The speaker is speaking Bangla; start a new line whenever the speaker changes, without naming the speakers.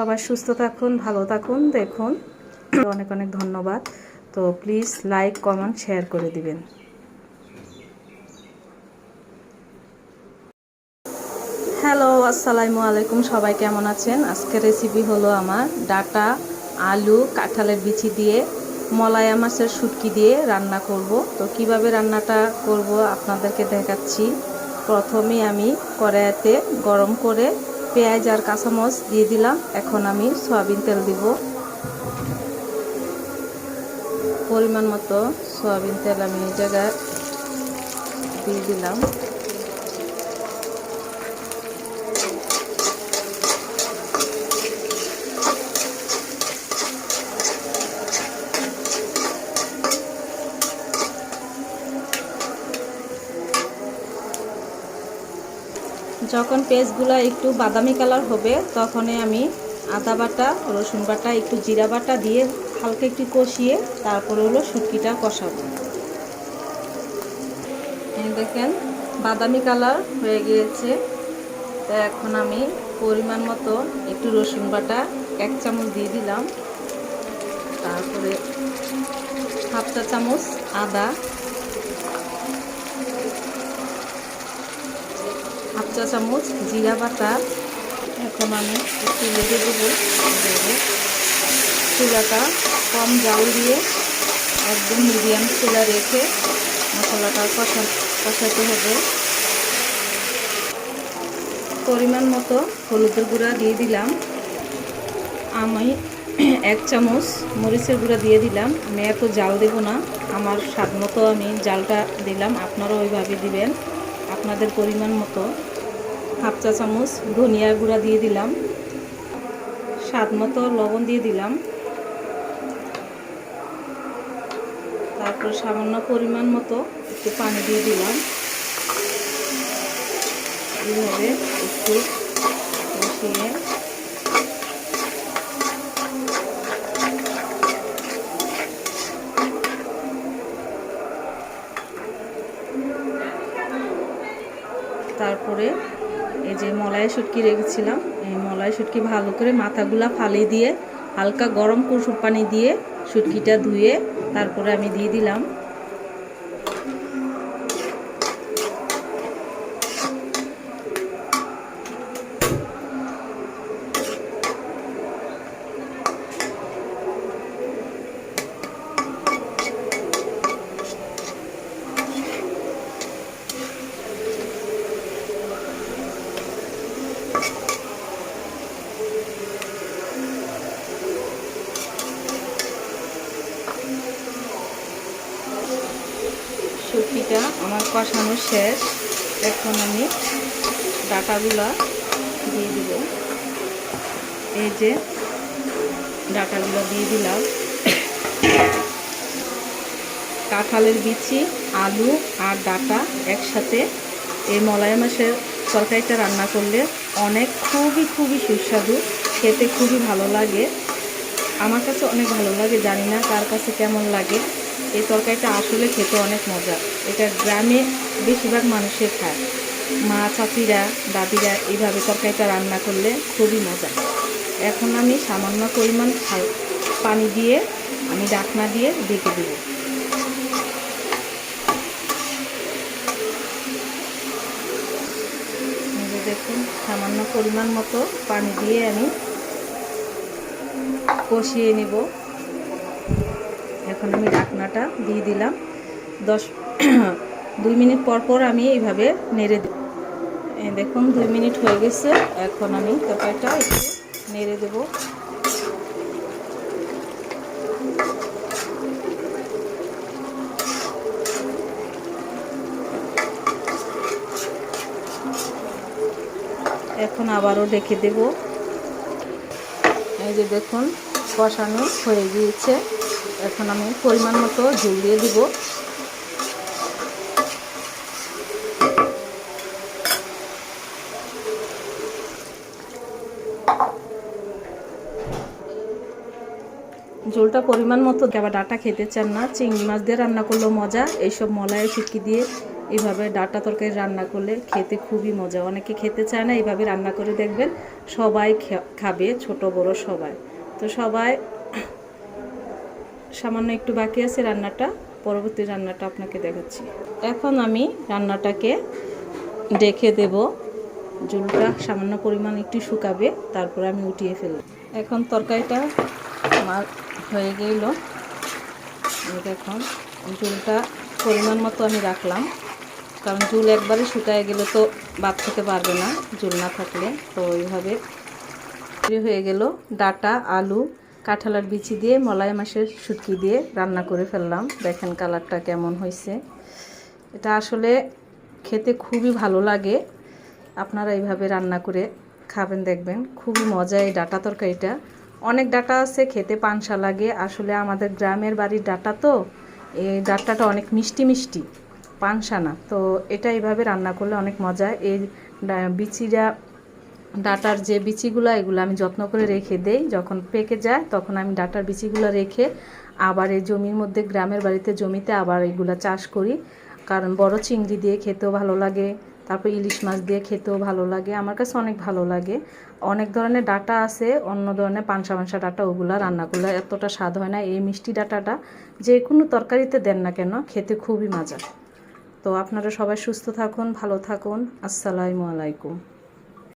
সবাই সুস্থ থাকুন, ভালো থাকুন। দেখুন, অনেক অনেক ধন্যবাদ। তো প্লিজ লাইক, কমেন্ট, শেয়ার করে দিবেন। হ্যালো, আসসালামু আলাইকুম। সবাই কেমন আছেন? আজকের রেসিপি হলো আমার ডাটা, আলু, কাঁঠালের বিচি দিয়ে মলায়া মাছের শুটকি দিয়ে রান্না করব। তো কিভাবে রান্নাটা করব আপনাদেরকে দেখাচ্ছি। প্রথমে আমি কড়াইতে গরম করে পেঁয়াজ আর কাঁচামরিচ দিয়ে দিলাম। এখন আমি সয়াবিন তেল দিব। পরিমাণ মতো সয়াবিন তেল আমি এই জায়গায় দিয়ে দিলাম। যখন পেঁয়াজগুলো একটু বাদামি কালার হবে তখনই আমি আদা বাটা, রসুন বাটা, একটু জিরা বাটা দিয়ে হালকা একটু কষিয়ে তারপরে হলো শুটকিটা কষাবো। দেখেন বাদামি কালার হয়ে গিয়েছে। তো এখন আমি পরিমাণ মতো একটু রসুন বাটা 1 চামচ দিয়ে দিলাম। তারপরে হাফ চা চামচ আদা, হাফ চা চামচ জিরা বাটা। এখন আমি একটু লেগে দেবো। চুলাটা কম জাল দিয়ে একদম মিডিয়াম চুলা রেখে মশলাটা কষাতে হবে। পরিমাণ মতো হলুদের গুঁড়া দিয়ে দিলাম। আমি 1 চামচ মরিচের গুঁড়া দিয়ে দিলাম। আমি এত জাল দেব না, আমার স্বাদ মতো আমি জালটা দিলাম। আপনারা ওইভাবে দিবেন আপনাদের পরিমাণ মতো। হাফ চা চামচ ধনিয়ার গুঁড়া দিয়ে দিলাম। স্বাদ মতো লবণ দিয়ে দিলাম। তারপর সামান্য পরিমাণ মতো একটু পানি দিয়ে দিলাম। এইভাবে একটু কষিয়ে তারপরে এই যে মলাই শুটকি রেখেছিলাম, এই মলাই শুটকি ভালো করে মাথাগুলা ফালিয়ে দিয়ে হালকা গরম কুসুম পানি দিয়ে শুটকিটা ধুয়ে তারপরে আমি দিয়ে দিলাম। শুটকিটা আমার কষানো শেষ। এখন আমি ডাটাগুলা দিয়ে দিব। এই যে ডাটাগুলো দিয়ে দিলাম। কাঁঠালের বিচি, আলু আর ডাটা একসাথে এই মলাই মাছের তরকারিটা রান্না করলে খুবই সুস্বাদু, খেতে খুবই ভালো লাগে। আমার কাছে অনেক ভালো লাগে, জানি না কার কাছে কেমন লাগে। এই তরকারিটা আসলে খেতে অনেক মজা। এটা গ্রামে বেশিরভাগ মানুষের খায়। মা, চাচিরা, দাদিরা এইভাবে তরকারিটা রান্না করলে খুবই মজা। এখন আমি সামান্য পরিমাণ পানি দিয়ে আমি ঢাকনা দিয়ে ঢেকে দেব। দেখুন সামান্য পরিমাণ মতো পানি দিয়ে আমি কষিয়ে নেব। এখন আমি ঢাকনাটা দিয়ে দিলাম। 2 মিনিট পর আমি এইভাবে নেড়ে দেব। দেখুন 2 মিনিট হয়ে গেছে। এখন আমি তরকারিটা একটু নেড়ে দেব। এখন আবারও ঢেকে দেব। এই যে দেখুন কষানো হয়ে গিয়েছে। এখন আমি পরিমাণ মতো ঝোল দিয়ে দিব। ঝোলটা পরিমাণ মতো। আবার ডাটা খেতে চান না, চিংড়ি মাছ দিয়ে রান্না করলেও মজা। এইসব মলাই শুটকি দিয়ে এইভাবে ডাঁটা তরকারি রান্না করলে খেতে খুবই মজা। অনেকে খেতে চায় না, এইভাবে রান্না করে দেখবেন, সবাই খাবে, ছোট বড় সবাই। তো সবাই, সামান্য একটু বাকি আছে রান্নাটা, পরবর্তী রান্নাটা আপনাকে দেখাচ্ছি। এখন আমি রান্নাটাকে ডেকে দেব, ঝোলটা সামান্য পরিমাণ একটু শুকাবে, তারপর আমি উঠিয়ে ফেলব। এখন তরকারিটা আমার হয়ে গেল। এখন ঝোলটা পরিমাণ মতো আমি রাখলাম, কারণ ঝোল একবারে শুকায় গেলে তো ভাত খেতে পারবে না ঝোল না থাকলে। তো এইভাবে হয়ে গেল। ডাঁটা, আলু, কাঁঠালের বিচি দিয়ে মলাই মাছের শুটকি দিয়ে রান্না করে ফেললাম। দেখেন কালারটা কেমন হয়েছে। এটা আসলে খেতে খুবই ভালো লাগে। আপনারা এইভাবে রান্না করে খাবেন, দেখবেন খুবই মজা এই ডাঁটা তরকারিটা। অনেক ডাঁটা আছে খেতে পানসা লাগে, আসলে আমাদের গ্রামের বাড়ির ডাঁটা তো এই ডাঁটাটা অনেক মিষ্টি মিষ্টি, পানসা না। তো এটা এইভাবে রান্না করলে অনেক মজা। এই বিচিটা, ডাঁটার যে বিচিগুলো, এগুলো আমি যত্ন করে রেখে দেই। যখন পেকে যায় তখন আমি ডাঁটার বিচিগুলো রেখে আবার এই জমির মধ্যে, গ্রামের বাড়িতে জমিতে আবার এগুলো চাষ করি। কারণ বড় চিংড়ি দিয়ে খেতেও ভালো লাগে, তারপর ইলিশ মাছ দিয়ে খেতেও ভালো লাগে, আমার কাছে অনেক ভালো লাগে। অনেক ধরনের ডাঁটা আছে, অন্য ধরনের পানসা পানসা ডাঁটা, ওগুলো রান্না করলে এতটা স্বাদ হয় না। এই মিষ্টি ডাঁটাটা যে কোনো তরকারিতে দেন না কেন, খেতে খুবই মজা। তো আপনারা সবাই সুস্থ থাকুন, ভালো থাকুন। আসসালামু আলাইকুম।